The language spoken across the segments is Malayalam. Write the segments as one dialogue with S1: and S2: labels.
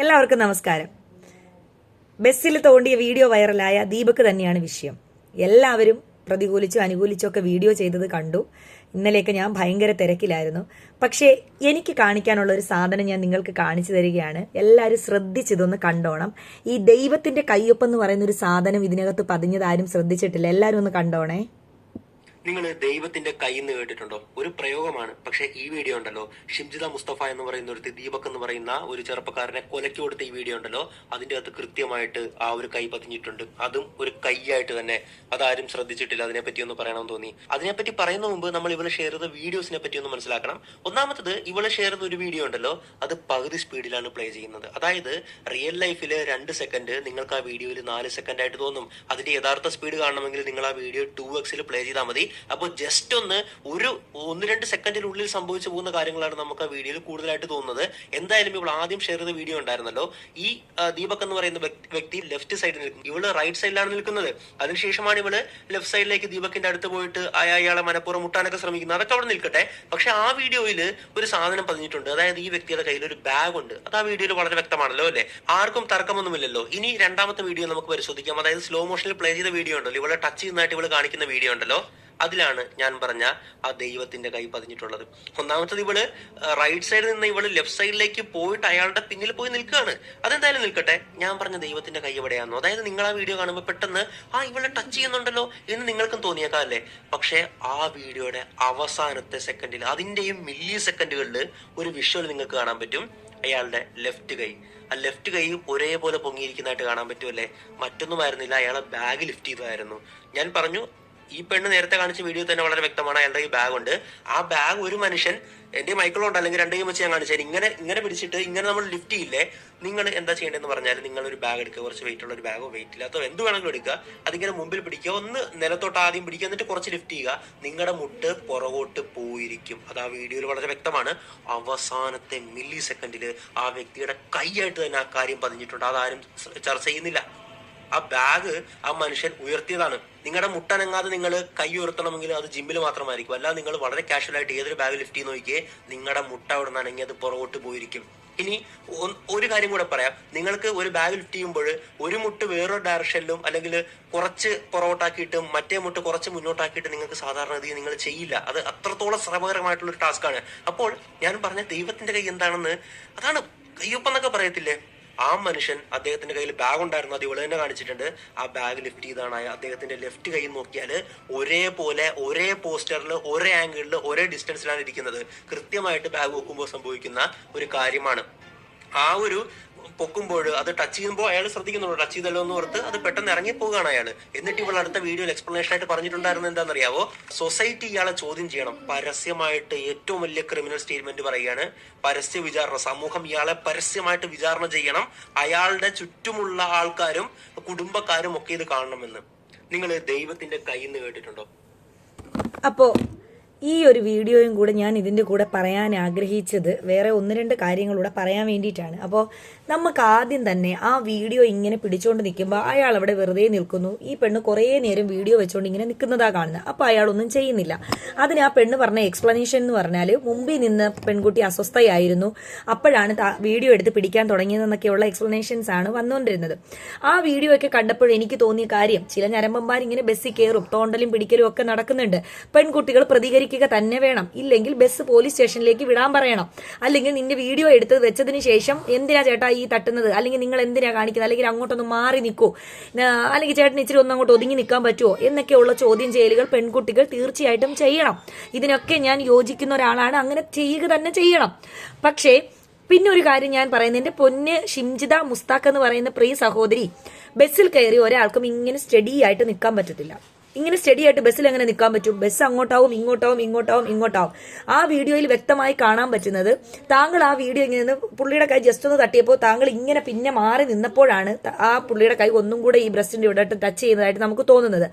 S1: എല്ലാവർക്കും നമസ്കാരം. ബസ്സിൽ തോണ്ടിയ വീഡിയോ വൈറലായ ദീപക് തന്നെയാണ് വിഷയം. എല്ലാവരും പ്രതികൂലിച്ചും അനുകൂലിച്ചും ഒക്കെ വീഡിയോ ചെയ്തത് കണ്ടു. ഇന്നലെയൊക്കെ ഞാൻ ഭയങ്കര തിരക്കിലായിരുന്നു. പക്ഷേ എനിക്ക് കാണിക്കാനുള്ള ഒരു സാധനം ഞാൻ നിങ്ങൾക്ക് കാണിച്ചു തരികയാണ്. എല്ലാവരും ശ്രദ്ധിച്ചിതൊന്ന് കണ്ടോണം. ഈ ദൈവത്തിന്റെ കയ്യൊപ്പം എന്ന് പറയുന്ന ഒരു സാധനം ഇതിനകത്ത് പതിഞ്ഞത് ആരും ശ്രദ്ധിച്ചിട്ടില്ല. എല്ലാവരും ഒന്ന് കണ്ടോണേ.
S2: നിങ്ങൾ ദൈവത്തിന്റെ കൈന്ന് കേട്ടിട്ടുണ്ടോ? ഒരു പ്രയോഗമാണ്. പക്ഷെ ഈ വീഡിയോ ഉണ്ടല്ലോ, ഷിംജിത മുസ്തഫ എന്ന് പറയുന്ന ഒരു ദീപക് എന്ന് പറയുന്ന ഒരു ചെറുപ്പക്കാരനെ കൊലക്കി കൊടുത്ത ഈ വീഡിയോ ഉണ്ടല്ലോ, അതിന്റെ അകത്ത് കൃത്യമായിട്ട് ആ ഒരു കൈ പതിഞ്ഞിട്ടുണ്ട്. അതും ഒരു കൈയായിട്ട് തന്നെ. അതാരും ശ്രദ്ധിച്ചിട്ടില്ല. അതിനെപ്പറ്റി ഒന്ന് പറയണമെന്ന് തോന്നി. അതിനെപ്പറ്റി പറയുന്ന മുമ്പ് നമ്മൾ ഇവളെ ഷെയർ ചെയ്ത വീഡിയോസിനെ പറ്റി ഒന്ന് മനസ്സിലാക്കണം. ഒന്നാമത്തത്, ഇവളെ ഷെയർ ചെയ്ത ഒരു വീഡിയോ ഉണ്ടല്ലോ, അത് പകുതി സ്പീഡിലാണ് പ്ലേ ചെയ്യുന്നത്. അതായത് റിയൽ ലൈഫില് 2 സെക്കൻഡ് നിങ്ങൾക്ക് ആ വീഡിയോയിൽ 4 സെക്കൻഡ് ആയിട്ട് തോന്നും. അതിന്റെ യഥാർത്ഥ സ്പീഡ് കാണണമെങ്കിൽ നിങ്ങൾ ആ വീഡിയോ 2x പ്ലേ ചെയ്താൽ മതി. അപ്പോൾ ജസ്റ്റ് ഒന്ന് 1-2 സെക്കൻഡിനുള്ളിൽ സംഭവിച്ചു പോകുന്ന കാര്യങ്ങളാണ് നമുക്ക് ആ വീഡിയോയിൽ കൂടുതലായിട്ട് തോന്നുന്നത്. എന്തായാലും ഇവൾ ആദ്യം ഷെയർ ചെയ്ത വീഡിയോ ഉണ്ടായിരുന്നല്ലോ, ഈ ദീപക് എന്ന് പറയുന്ന വ്യക്തി ലെഫ്റ്റ് സൈഡിൽ നിൽക്കും, ഇവള് റൈറ്റ് സൈഡിലാണ് നിൽക്കുന്നത്. അതിനുശേഷമാണ് ഇവള് ലെഫ്റ്റ് സൈഡിലേക്ക് ദീപകിന്റെ അടുത്ത് പോയിട്ട് അയാളെ മനഃപൂർവ്വം മുട്ടാനൊക്കെ ശ്രമിക്കുന്നത്. അതൊക്കെ അവിടെ നിൽക്കട്ടെ. പക്ഷെ ആ വീഡിയോയിൽ ഒരു സാധനം പതിഞ്ഞിട്ടുണ്ട്. അതായത് ഈ വ്യക്തിയുടെ കയ്യിൽ ഒരു ബാഗ് ഉണ്ട്. അത് ആ വീഡിയോയിൽ വളരെ വ്യക്തമാണല്ലോ, അല്ലെ? ആർക്കും തർക്കമൊന്നുമില്ലല്ലോ. ഇനി രണ്ടാമത്തെ വീഡിയോ നമുക്ക് പരിശോധിക്കാം. അതായത് സ്ലോ മോഷനിൽ പ്ലേ ചെയ്ത വീഡിയോ ഉണ്ടല്ലോ, ഇവളെ ടച്ച് ചെയ്യുന്നതായിട്ട് ഇവള് കാണിക്കുന്ന വീഡിയോ ഉണ്ടല്ലോ, അതിലാണ് ഞാൻ പറഞ്ഞ ആ ദൈവത്തിന്റെ കൈ പതിഞ്ഞിട്ടുള്ളത്. ഒന്നാമത്തത്, ഇവള് റൈറ്റ് സൈഡിൽ നിന്ന് ഇവള് ലെഫ്റ്റ് സൈഡിലേക്ക് പോയിട്ട് അയാളുടെ പിന്നിൽ പോയി നിൽക്കുകയാണ്. അതെന്തായാലും നിൽക്കട്ടെ. ഞാൻ പറഞ്ഞ ദൈവത്തിന്റെ കൈ എവിടെയാണെന്നോ, അതായത് നിങ്ങൾ ആ വീഡിയോ കാണുമ്പോൾ പെട്ടെന്ന് ഇവളെ ടച്ച് ചെയ്യുന്നുണ്ടല്ലോ എന്ന് നിങ്ങൾക്കും തോന്നിയേക്കാം, അല്ലേ? പക്ഷെ ആ വീഡിയോയുടെ അവസാനത്തെ സെക്കൻഡിൽ, അതിന്റെയും മില്ലി സെക്കൻഡുകളിൽ ഒരു വിഷ്വൽ നിങ്ങൾക്ക് കാണാൻ പറ്റും. അയാളുടെ ലെഫ്റ്റ് കൈ, ആ ലെഫ്റ്റ് കൈയും ഒരേപോലെ പൊങ്ങിയിരിക്കുന്നതായിട്ട് കാണാൻ പറ്റുമല്ലേ? മറ്റൊന്നുമായിരുന്നില്ല, അയാളെ ബാഗ് ലിഫ്റ്റ് ചെയ്തതായിരുന്നു. ഞാൻ പറഞ്ഞു, ഈ പെണ്ണ് നേരത്തെ കാണിച്ച വീഡിയോ തന്നെ വളരെ വ്യക്തമാണ്. അയാളുടെ ഈ ബാഗ് ഉണ്ട്. ആ ബാഗ് ഒരു മനുഷ്യൻ, എന്റെ മൈക്കിളുണ്ട്, അല്ലെങ്കിൽ 2 കൈ വെച്ച് ഞാൻ കാണിച്ചാൽ ഇങ്ങനെ പിടിച്ചിട്ട് ഇങ്ങനെ നമ്മൾ ലിഫ്റ്റ് ചെയ്യില്ലേ? നിങ്ങൾ എന്താ ചെയ്യേണ്ടതെന്ന് പറഞ്ഞാൽ, നിങ്ങൾ ഒരു ബാഗ് എടുക്കുക, കുറച്ച് വെയിറ്റ് ഉള്ള ഒരു ബാഗോ വെയിറ്റ് ഇല്ലാത്തോ എന്ത് വേണമെങ്കിലും എടുക്കുക. അതിങ്ങനെ മുമ്പിൽ പിടിക്കുക, ഒന്ന് നിലത്തോട്ട് ആദ്യം പിടിക്കുക, എന്നിട്ട് കുറച്ച് ലിഫ്റ്റ് ചെയ്യുക. നിങ്ങളുടെ മുട്ട് പുറകോട്ട് പോയിരിക്കും. അത് ആ വീഡിയോയിൽ വളരെ വ്യക്തമാണ്. അവസാനത്തെ മില്ലി സെക്കൻഡിൽ ആ വ്യക്തിയുടെ കൈയായിട്ട് തന്നെ ആ കാര്യം പതിഞ്ഞിട്ടുണ്ട്. അതാരും ചർച്ച ചെയ്യുന്നില്ല. ആ ബാഗ് ആ മനുഷ്യൻ ഉയർത്തിയതാണ്. നിങ്ങളുടെ മുട്ടനങ്ങാതെ നിങ്ങൾ കൈ ഉയർത്തണമെങ്കിൽ അത് ജിമ്മിൽ മാത്രമായിരിക്കും. അല്ലാതെ നിങ്ങൾ വളരെ കാഷ്വൽ ആയിട്ട് ഏതൊരു ബാഗ് ലിഫ്റ്റ് ചെയ്ത് നോക്കിയേ, നിങ്ങളുടെ മുട്ട അവിടെ നിന്നാണെങ്കിൽ അത് പുറകോട്ട് പോയിരിക്കും. ഇനി ഒരു കാര്യം കൂടെ പറയാം. നിങ്ങൾക്ക് ഒരു ബാഗ് ലിഫ്റ്റ് ചെയ്യുമ്പോൾ ഒരു മുട്ട് വേറൊരു ഡയറക്ഷനിലും അല്ലെങ്കിൽ കുറച്ച് പുറകോട്ടാക്കിയിട്ടും മറ്റേ മുട്ട് കുറച്ച് മുന്നോട്ടാക്കിയിട്ട് നിങ്ങൾക്ക് സാധാരണ ഗതിയിൽ നിങ്ങൾ ചെയ്യില്ല. അത് അത്രത്തോളം ശ്രമകരമായിട്ടുള്ള ഒരു ടാസ്ക്കാണ്. അപ്പോൾ ഞാൻ പറഞ്ഞ ദൈവത്തിന്റെ കൈ എന്താണെന്ന്, അതാണ് കയ്യൊപ്പം എന്നൊക്കെ പറയത്തില്ലേ? ആ മനുഷ്യൻ, അദ്ദേഹത്തിന്റെ കയ്യിൽ ബാഗ് ഉണ്ടായിരുന്നു, അത് ഇവള് തന്നെ കാണിച്ചിട്ടുണ്ട്. ആ ബാഗ് ലിഫ്റ്റ് ചെയ്താണ് അദ്ദേഹത്തിന്റെ ലെഫ്റ്റ് കൈ നോക്കിയാൽ ഒരേപോലെ, ഒരേ പോസ്റ്ററിൽ, ഒരേ ആംഗിളിൽ, ഒരേ ഡിസ്റ്റൻസിലാണ് ഇരിക്കുന്നത്. കൃത്യമായിട്ട് ബാഗ് വെക്കുമ്പോൾ സംഭവിക്കുന്ന ഒരു കാര്യമാണ്. ആ ഒരു പൊക്കുമ്പോൾ അത് ടച്ച് ചെയ്യുമ്പോൾ അയാൾ ശ്രദ്ധിക്കുന്നുള്ളൂ, ടച്ച് ചെയ്തല്ലോ എന്ന് ഓർത്ത് അത് പെട്ടെന്ന് ഇറങ്ങിപ്പോവുകയാണ് അയാൾ. എന്നിട്ട് ഇവൾ അടുത്ത വീഡിയോയിൽ എക്സ്പ്ലനേഷൻ ആയിട്ട് പറഞ്ഞിട്ടുണ്ടായിരുന്നത് എന്താണെന്നറിയാവോ? സൊസൈറ്റി ഇയാളെ ചോദ്യം ചെയ്യണം. പരസ്യമായിട്ട് ഏറ്റവും വലിയ ക്രിമിനൽ സ്റ്റേറ്റ്മെന്റ് പറയുകയാണ്. പരസ്യ വിചാരണ, സമൂഹം ഇയാളെ പരസ്യമായിട്ട് വിചാരണ ചെയ്യണം. അയാളുടെ ചുറ്റുമുള്ള ആൾക്കാരും കുടുംബക്കാരും ഒക്കെ ഇത് കാണണമെന്ന്. നിങ്ങൾ ദൈവത്തിന്റെ കൈന്ന് കേട്ടിട്ടുണ്ടോ?
S1: അപ്പോ ഈ ഒരു വീഡിയോയും കൂടെ ഞാൻ ഇതിൻ്റെ കൂടെ പറയാൻ ആഗ്രഹിച്ചത് വേറെ 1-2 കാര്യങ്ങളൂടെ പറയാൻ വേണ്ടിയിട്ടാണ്. അപ്പോൾ നമുക്ക് ആദ്യം തന്നെ ആ വീഡിയോ ഇങ്ങനെ പിടിച്ചുകൊണ്ട് നിൽക്കുമ്പോൾ അയാൾ അവിടെ വെറുതെ നിൽക്കുന്നു. ഈ പെണ്ണ് കുറേ നേരം വീഡിയോ വെച്ചുകൊണ്ട് ഇങ്ങനെ നിൽക്കുന്നതാ കാണുന്നത്. അപ്പോൾ അയാളൊന്നും ചെയ്യുന്നില്ല. അതിന് ആ പെണ്ണ് പറഞ്ഞ എക്സ്പ്ലനേഷൻ എന്ന് പറഞ്ഞാൽ, മുമ്പിൽ നിന്ന് പെൺകുട്ടി അസ്വസ്ഥയായിരുന്നു, അപ്പോഴാണ് വീഡിയോ എടുത്ത് പിടിക്കാൻ തുടങ്ങിയതെന്നൊക്കെയുള്ള എക്സ്പ്ലനേഷൻസ് ആണ് വന്നുകൊണ്ടിരുന്നത്. ആ വീഡിയോ ഒക്കെ കണ്ടപ്പോൾ എനിക്ക് തോന്നിയ കാര്യം, ചില ഞരമ്പന്മാർ ഇങ്ങനെ ബസ്സിൽ കയറും, തോണ്ടലും പിടിക്കലും ഒക്കെ നടക്കുന്നുണ്ട്. പെൺകുട്ടികൾ പ്രതികരിക്കുക തന്നെ വേണം, ഇല്ലെങ്കിൽ ബസ് പോലീസ് സ്റ്റേഷനിലേക്ക് വിടാൻ പറയണം. അല്ലെങ്കിൽ നിന്റെ വീഡിയോ എടുത്ത് വെച്ചതിന് ശേഷം എന്തിനാ ചേട്ടാ ഈ തട്ടുന്നത്, അല്ലെങ്കിൽ നിങ്ങൾ എന്തിനാ കാണിക്കുന്നത്, അല്ലെങ്കിൽ അങ്ങോട്ടൊന്ന് മാറി നിൽക്കൂ, അല്ലെങ്കിൽ ചേട്ടൻ ഇച്ചിരി ഒന്ന് അങ്ങോട്ട് ഒതുങ്ങി നിൽക്കാൻ പറ്റുമോ എന്നൊക്കെയുള്ള ചോദ്യം ചെയ്യലുകൾ പെൺകുട്ടികൾ തീർച്ചയായിട്ടും ചെയ്യണം. ഇതിനൊക്കെ ഞാൻ യോജിക്കുന്ന ഒരാളാണ്. അങ്ങനെ ചെയ്യുക തന്നെ ചെയ്യണം. പക്ഷേ പിന്നെ ഒരു കാര്യം ഞാൻ പറയുന്നത്, എന്റെ പൊന്ന് ഷിംജിത മുസ്താഖ് എന്ന് പറയുന്ന പ്രിയ സഹോദരി, ബസ്സിൽ കയറി ഒരാൾക്കും ഇങ്ങനെ സ്റ്റഡി ആയിട്ട് നിൽക്കാൻ പറ്റത്തില്ല. ഇങ്ങനെ സ്റ്റഡി ആയിട്ട് ബസ്സിൽ എങ്ങനെ നിൽക്കാൻ പറ്റും? ബസ് അങ്ങോട്ടാവും ഇങ്ങോട്ടാവും. ആ വീഡിയോയിൽ വ്യക്തമായി കാണാൻ പറ്റുന്നത്, താങ്കൾ ആ വീഡിയോ ഇങ്ങനെ പുള്ളിയുടെ കൈ ജസ്റ്റ് ഒന്ന് തട്ടിയപ്പോൾ താങ്കൾ ഇങ്ങനെ പിന്നെ മാറി നിന്നപ്പോഴാണ് ആ പുള്ളിയുടെ കൈ ഒന്നും കൂടെ ഈ ബ്രസ്റ്റിന്റെ ഇവിടെ ടച്ച് ചെയ്യുന്നതായിട്ട് നമുക്ക് തോന്നുന്നത്.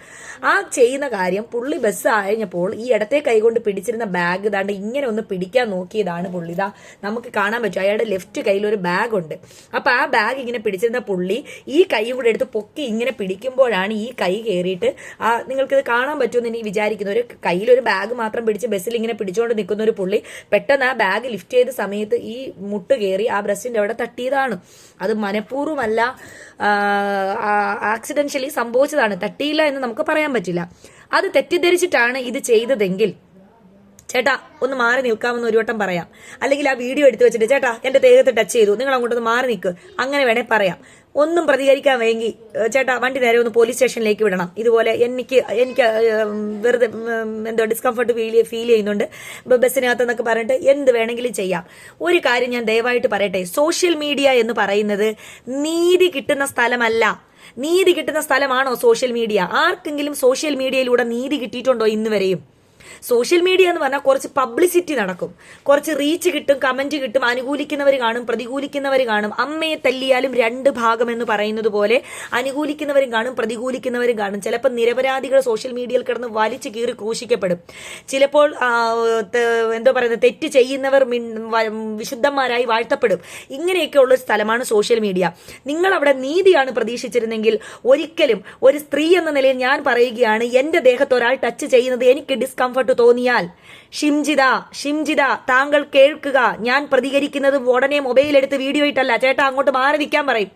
S1: ആ ചെയ്യുന്ന കാര്യം, പുള്ളി ബസ് കഴിഞ്ഞപ്പോൾ ഈ ഇടത്തെ കൈ കൊണ്ട് പിടിച്ചിരുന്ന ബാഗ് ദാണ്ട് ഇങ്ങനെ ഒന്ന് പിടിക്കാൻ നോക്കിയതാണ് പുള്ളിതാ. നമുക്ക് കാണാൻ പറ്റും അയാളുടെ ലെഫ്റ്റ് കയ്യിൽ ഒരു ബാഗ് ഉണ്ട്. അപ്പൊ ആ ബാഗ് ഇങ്ങനെ പിടിച്ചിരുന്ന പുള്ളി ഈ കൈയും കൂടെ എടുത്ത് പൊക്കി ഇങ്ങനെ പിടിക്കുമ്പോഴാണ് ഈ കൈ കയറിയിട്ട് ആ നിങ്ങൾക്കിത് കാണാൻ പറ്റുമെന്ന് എനിക്ക് വിചാരിക്കുന്നു. ഒരു കയ്യിലൊരു ബാഗ് മാത്രം പിടിച്ച് ബസ്സിൽ ഇങ്ങനെ പിടിച്ചുകൊണ്ട് നിൽക്കുന്ന ഒരു പുള്ളി പെട്ടെന്ന് ആ ബാഗ് ലിഫ്റ്റ് ചെയ്ത സമയത്ത് ഈ മുട്ട് കയറി ആ ബ്രസ്റ്റിന്റെ അവിടെ തട്ടിയതാണ്. അത് മനഃപൂർവ്വമല്ല, ആക്സിഡൻഷ്യലി സംഭവിച്ചതാണ്. തട്ടിയില്ല എന്ന് നമുക്ക് പറയാൻ പറ്റില്ല. അത് തെറ്റിദ്ധരിച്ചിട്ടാണ് ഇത് ചെയ്തതെങ്കിൽ ചേട്ടാ ഒന്ന് മാറി നിൽക്കാമെന്ന് ഒരു വട്ടം പറയാം. അല്ലെങ്കിൽ ആ വീഡിയോ എടുത്തു വെച്ചിട്ട് ചേട്ടാ എന്റെ ദേഹത്ത് ടച്ച് ചെയ്തു, നിങ്ങൾ അങ്ങോട്ടൊന്ന് മാറി നിൽക്ക്, അങ്ങനെ വേണേ പറയാം. ഒന്നും പ്രതികരിക്കാൻ വേണ്ടി ചേട്ടാ വണ്ടി നേരെ ഒന്ന് പോലീസ് സ്റ്റേഷനിലേക്ക് വിടണം, ഇതുപോലെ എനിക്ക് വെറുതെ എന്തോ ഡിസ്കംഫർട്ട് ഫീൽ ചെയ്യുന്നുണ്ട് ബസ്സിനകത്ത് എന്നൊക്കെ പറഞ്ഞിട്ട് എന്ത് വേണമെങ്കിലും ചെയ്യാം. ഒരു കാര്യം ഞാൻ ദയവായിട്ട് പറയട്ടെ, സോഷ്യൽ മീഡിയ എന്ന് പറയുന്നത് നീതി കിട്ടുന്ന സ്ഥലമല്ല. നീതി കിട്ടുന്ന സ്ഥലമാണോ സോഷ്യൽ മീഡിയ? ആർക്കെങ്കിലും സോഷ്യൽ മീഡിയയിലൂടെ നീതി കിട്ടിയിട്ടുണ്ടോ ഇന്ന് വരെയും? സോഷ്യൽ മീഡിയ എന്ന് പറഞ്ഞാൽ കുറച്ച് പബ്ലിസിറ്റി നടക്കും, കുറച്ച് റീച്ച് കിട്ടും, കമന്റ് കിട്ടും, അനുകൂലിക്കുന്നവർ കാണും, പ്രതികൂലിക്കുന്നവർ കാണും. അമ്മയെ തല്ലിയാലും രണ്ട് ഭാഗം എന്ന് പറയുന്നത് പോലെ അനുകൂലിക്കുന്നവരും കാണും, പ്രതികൂലിക്കുന്നവരും കാണും. ചിലപ്പോൾ നിരപരാധികൾ സോഷ്യൽ മീഡിയയിൽ കിടന്ന് വലിച്ചു കീറി ക്രൂശിക്കപ്പെടും. ചിലപ്പോൾ എന്തോ പറയുന്നത്, തെറ്റ് ചെയ്യുന്നവർ വിശുദ്ധന്മാരായി വാഴ്ത്തപ്പെടും. ഇങ്ങനെയൊക്കെ ഉള്ള സ്ഥലമാണ് സോഷ്യൽ മീഡിയ. നിങ്ങൾ അവിടെ നീതിയാണ് പ്രതീക്ഷിച്ചിരുന്നെങ്കിൽ ഒരിക്കലും ഒരു സ്ത്രീ എന്ന നിലയിൽ ഞാൻ പറയുകയാണ്, എന്റെ ദേഹത്ത് ഒരാൾ ടച്ച് ചെയ്യുന്നത് എനിക്ക് ഡിസ്കംഫർട്ട് തോന്നിയാൽ ഷിംജിത താങ്കൾ കേൾക്കുക, ഞാൻ പ്രതികരിക്കുന്നത് ഉടനെ മൊബൈൽ എടുത്ത് വീഡിയോ ഇട്ടല്ല, ചേട്ടാ അങ്ങോട്ട് മാറി നിൽക്കാൻ പറയും.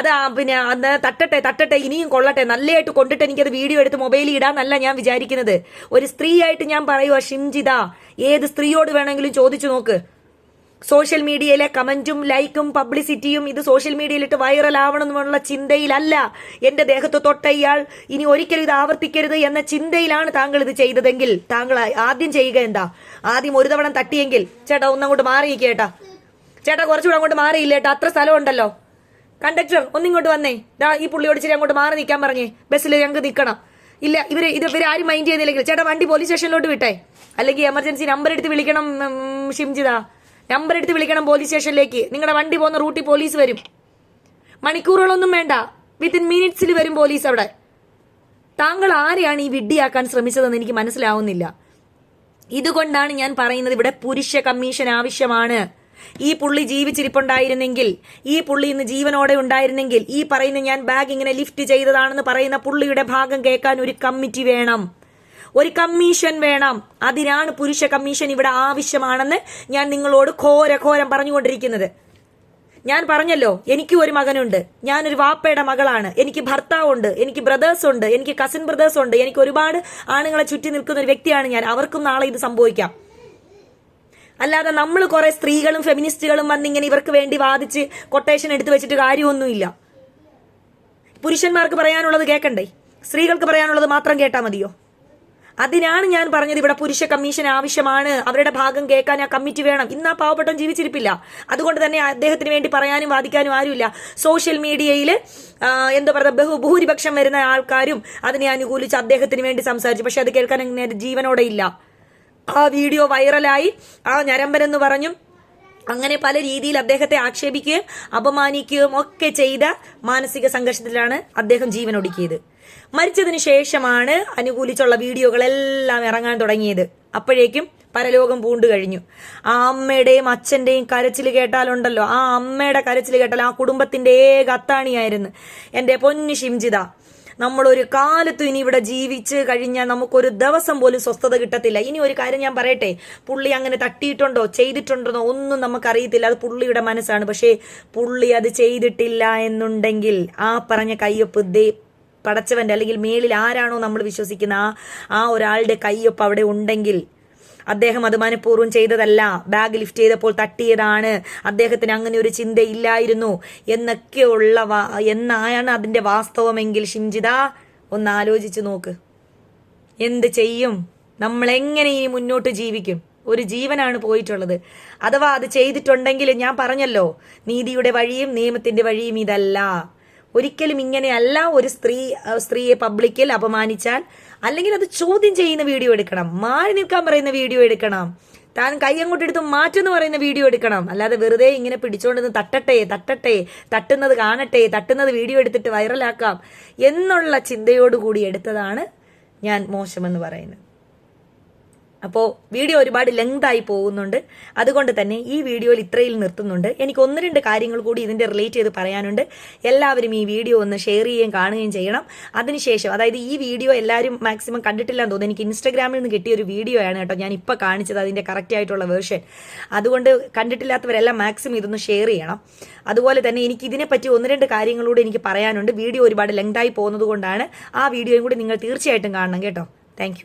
S1: അത് പിന്നെ അന്ന് തട്ടട്ടെ ഇനിയും കൊള്ളട്ടെ, നല്ലതായിട്ട് കൊണ്ടിട്ട് എനിക്കത് വീഡിയോ എടുത്ത് മൊബൈലിൽ ഇടാന്നല്ല ഞാൻ വിചാരിക്കുന്നത്. ഒരു സ്ത്രീയായിട്ട് ഞാൻ പറയുക, ഷിംജിത ഏത് സ്ത്രീയോട് വേണമെങ്കിലും ചോദിച്ചു നോക്ക്. സോഷ്യൽ മീഡിയയിലെ കമന്റും ലൈക്കും പബ്ലിസിറ്റിയും ഇത് സോഷ്യൽ മീഡിയയിലിട്ട് വൈറൽ ആവണമെന്നുള്ള ചിന്തയിലല്ല. എന്റെ ദേഹത്ത് തൊട്ട ഇയാൾ ഇനി ഒരിക്കലും ഇത് ആവർത്തിക്കരുത് എന്ന ചിന്തയിലാണ് താങ്കൾ ഇത് ചെയ്തതെങ്കിൽ താങ്കൾ ആദ്യം ചെയ്യുക എന്താ, ആദ്യം ഒരു തവണ തട്ടിയെങ്കിൽ ചേട്ടാ ഒന്നങ്ങോട്ട് മാറിയിക്കേട്ടാ, ചേട്ടാ കുറച്ചുകൂടെ അങ്ങോട്ട് മാറിയില്ലേട്ടാ, അത്ര സ്ഥലം ഉണ്ടല്ലോ, കണ്ടക്ടർ ഒന്നിങ്ങോട്ട് വന്നേ, ഈ പുള്ളിയോട് ഇച്ചിരി അങ്ങോട്ട് മാറി നിൽക്കാൻ പറഞ്ഞേ, ബസ്സിൽ ഞങ്ങൾക്ക് നിൽക്കണം. ഇല്ല ഇവര് ആരും മൈൻഡ് ചെയ്യുന്നില്ലെങ്കിൽ ചേട്ടാ വണ്ടി പോലീസ് സ്റ്റേഷനിലോട്ട് വിട്ടെ, അല്ലെങ്കിൽ എമർജൻസി നമ്പർ എടുത്ത് വിളിക്കണം ഷിംജിത, നമ്പർ എടുത്ത് വിളിക്കണം പോലീസ് സ്റ്റേഷനിലേക്ക്. നിങ്ങളുടെ വണ്ടി പോകുന്ന റൂട്ടിൽ പോലീസ് വരും, മണിക്കൂറുകളൊന്നും വേണ്ട, വിത്തിൻ മിനിറ്റ്സിൽ വരും പോലീസ് അവിടെ. താങ്കൾ ആരെയാണ് ഈ വിഡ്ഢിയാക്കാൻ ശ്രമിച്ചതെന്ന് എനിക്ക് മനസ്സിലാവുന്നില്ല. ഇതുകൊണ്ടാണ് ഞാൻ പറയുന്നത് ഇവിടെ പുരുഷ കമ്മീഷൻ ആവശ്യമാണ്. ഈ പുള്ളി ജീവിച്ചിരിപ്പുണ്ടായിരുന്നെങ്കിൽ, ഈ പുള്ളി ഇന്ന് ജീവനോടെ ഉണ്ടായിരുന്നെങ്കിൽ, ഈ പറയുന്ന ഞാൻ ബാഗ് ഇങ്ങനെ ലിഫ്റ്റ് ചെയ്തതാണെന്ന് പറയുന്ന പുള്ളിയുടെ ഭാഗം കേൾക്കാൻ ഒരു കമ്മിറ്റി വേണം, ഒരു കമ്മീഷൻ വേണം. അതിനാണ് പുരുഷ കമ്മീഷൻ ഇവിടെ ആവശ്യമാണെന്ന് ഞാൻ നിങ്ങളോട് ഘോരം പറഞ്ഞുകൊണ്ടിരിക്കുന്നത്. ഞാൻ പറഞ്ഞല്ലോ, എനിക്ക് ഒരു മകനുണ്ട്, ഞാനൊരു വാപ്പയുടെ മകളാണ്, എനിക്ക് ഭർത്താവുണ്ട്, എനിക്ക് ബ്രദേഴ്സ് ഉണ്ട്, എനിക്ക് കസിൻ ബ്രദേഴ്സ് ഉണ്ട്, എനിക്ക് ഒരുപാട് ആണുങ്ങളെ ചുറ്റി നിൽക്കുന്ന ഒരു വ്യക്തിയാണ് ഞാൻ. അവർക്കും നാളെ ഇത് സംഭവിക്കാം. അല്ലാതെ നമ്മൾ കുറെ സ്ത്രീകളും ഫെമിനിസ്റ്റുകളും വന്നിങ്ങനെ ഇവർക്ക് വേണ്ടി വാദിച്ച് കൊട്ടേഷൻ എടുത്തു വെച്ചിട്ട് കാര്യമൊന്നുമില്ല. പുരുഷന്മാർക്ക് പറയാനുള്ളത് കേൾക്കണ്ടേ? സ്ത്രീകൾക്ക് പറയാനുള്ളത് മാത്രം കേട്ടാൽ മതിയോ? അതിനാണ് ഞാൻ പറഞ്ഞത് ഇവിടെ പുരുഷ കമ്മീഷൻ ആവശ്യമാണ്. അവരുടെ ഭാഗം കേൾക്കാൻ ആ കമ്മിറ്റി വേണം. ഇന്ന് ആ പാവപ്പെട്ടവൻ ജീവിച്ചിരിപ്പില്ല, അതുകൊണ്ട് തന്നെ അദ്ദേഹത്തിന് വേണ്ടി പറയാനും വാദിക്കാനും ആരുമില്ല. സോഷ്യൽ മീഡിയയിൽ എന്താ പറയുക, ഭൂരിപക്ഷം വരുന്ന ആൾക്കാരും അതിനെ അനുകൂലിച്ച് അദ്ദേഹത്തിന് വേണ്ടി സംസാരിച്ചു. പക്ഷെ അത് കേൾക്കാൻ ജീവനോടെ ഇല്ല. ആ വീഡിയോ വൈറലായി, ആ ഞരമ്പനെന്ന് പറഞ്ഞും അങ്ങനെ പല രീതിയിൽ അദ്ദേഹത്തെ ആക്ഷേപിക്കുകയും അപമാനിക്കുകയും ഒക്കെ ചെയ്ത മാനസിക സംഘർഷത്തിലാണ് അദ്ദേഹം ജീവനൊടുക്കിയത്. മരിച്ചതിന് ശേഷമാണ് അനുകൂലിച്ചുള്ള വീഡിയോകളെല്ലാം ഇറങ്ങാൻ തുടങ്ങിയത്. അപ്പോഴേക്കും പരലോകം പൂണ്ടു കഴിഞ്ഞു. ആ അമ്മയുടെയും അച്ഛന്റെയും കരച്ചിൽ കേട്ടാലുണ്ടല്ലോ, ആ അമ്മയുടെ കരച്ചിൽ കേട്ടാൽ ആ കുടുംബത്തിന്റെ ഏക അത്താണിയായിരുന്നു എന്റെ പൊന്നു ഷിംജിത. നമ്മളൊരു കാലത്തും ഇനി ഇവിടെ ജീവിച്ച് കഴിഞ്ഞാൽ നമുക്കൊരു ദിവസം പോലും സ്വസ്ഥത കിട്ടത്തില്ല. ഇനി ഒരു കാര്യം ഞാൻ പറയട്ടെ, പുള്ളി അങ്ങനെ തട്ടിയിട്ടുണ്ടോ ചെയ്തിട്ടുണ്ടോ ഒന്നും നമുക്കറിയത്തില്ല, അത് പുള്ളിയുടെ മനസ്സാണ്. പക്ഷേ പുള്ളി അത് ചെയ്തിട്ടില്ല എന്നുണ്ടെങ്കിൽ ആ പറഞ്ഞ കയ്യൊപ്പ് പടച്ചവന്റെ അല്ലെങ്കിൽ മേളിൽ ആരാണോ നമ്മൾ വിശ്വസിക്കുന്ന ആ ഒരാളുടെ കയ്യൊപ്പ് അവിടെ ഉണ്ടെങ്കിൽ അദ്ദേഹം അത് മനഃപൂർവ്വം ചെയ്തതല്ല, ബാഗ് ലിഫ്റ്റ് ചെയ്തപ്പോൾ തട്ടിയതാണ്, അദ്ദേഹത്തിന് അങ്ങനെ ഒരു ചിന്തയില്ലായിരുന്നു എന്നാണ് അതിന്റെ വാസ്തവമെങ്കിൽ ഷിംജിത ഒന്ന് ആലോചിച്ച് നോക്ക്. എന്ത് ചെയ്യും? നമ്മൾ എങ്ങനെ ഇനി മുന്നോട്ട് ജീവിക്കും? ഒരു ജീവനാണ് പോയിട്ടുള്ളത്. അഥവാ അത് ചെയ്തിട്ടുണ്ടെങ്കിൽ ഞാൻ പറഞ്ഞല്ലോ, നീതിയുടെ വഴിയും നിയമത്തിന്റെ വഴിയും ഇതല്ല. ഒരിക്കലും ഇങ്ങനെയല്ല. ഒരു സ്ത്രീയെ പബ്ലിക്കിൽ അപമാനിച്ചാൽ അല്ലെങ്കിൽ അത് ചോദ്യം ചെയ്യുന്ന വീഡിയോ എടുക്കണം, മാറി നിൽക്കാൻ പറയുന്ന വീഡിയോ എടുക്കണം, താൻ കൈ അങ്ങോട്ട് എടുത്ത് മാറ്റെന്ന് പറയുന്ന വീഡിയോ എടുക്കണം. അല്ലാതെ വെറുതെ ഇങ്ങനെ പിടിച്ചോണ്ടെന്ന് തട്ടുന്നത് കാണട്ടെ, തട്ടുന്നത് വീഡിയോ എടുത്തിട്ട് വൈറലാക്കാം എന്നുള്ള ചിന്തയോടുകൂടി എടുത്തതാണ് ഞാൻ മോശമെന്ന് പറയുന്നത്. അപ്പോൾ വീഡിയോ ഒരുപാട് ലെങ്ത് ആയി പോകുന്നുണ്ട്. അതുകൊണ്ട് തന്നെ ഈ വീഡിയോയിൽ ഇത്രയിൽ നിർത്തുന്നുണ്ട്. എനിക്ക് 1-2 കാര്യങ്ങൾ കൂടി ഇതിന്റെ റിലേറ്റ് ചെയ്ത് പറയാനുണ്ട്. എല്ലാവരും ഈ വീഡിയോ ഒന്ന് ഷെയർ ചെയ്യുകയും കാണുകയും ചെയ്യണം. അതിനുശേഷം, അതായത് ഈ വീഡിയോ എല്ലാവരും മാക്സിമം കണ്ടിട്ടില്ലാന്ന് തോന്നുന്നു. എനിക്ക് ഇൻസ്റ്റാഗ്രാമിൽ നിന്ന് കിട്ടിയ ഒരു വീഡിയോ ആണ് കേട്ടോ ഞാൻ ഇപ്പോൾ കാണിച്ചത്, അതിന്റെ കറക്റ്റ് ആയിട്ടുള്ള വേർഷൻ. അതുകൊണ്ട് കണ്ടിട്ടില്ലാത്തവരെല്ലാം മാക്സിമം ഇതൊന്ന് ഷെയർ ചെയ്യണം. അതുപോലെ തന്നെ എനിക്ക് ഇതിനെപ്പറ്റി 1-2 കാര്യങ്ങളൂടെ എനിക്ക് പറയാനുണ്ട്. വീഡിയോ ഒരുപാട് ലെങ്ത് ആയി പോകുന്നത് കൊണ്ടാണ്. ആ വീഡിയോയും കൂടി നിങ്ങൾ തീർച്ചയായിട്ടും കാണണം കേട്ടോ. താങ്ക്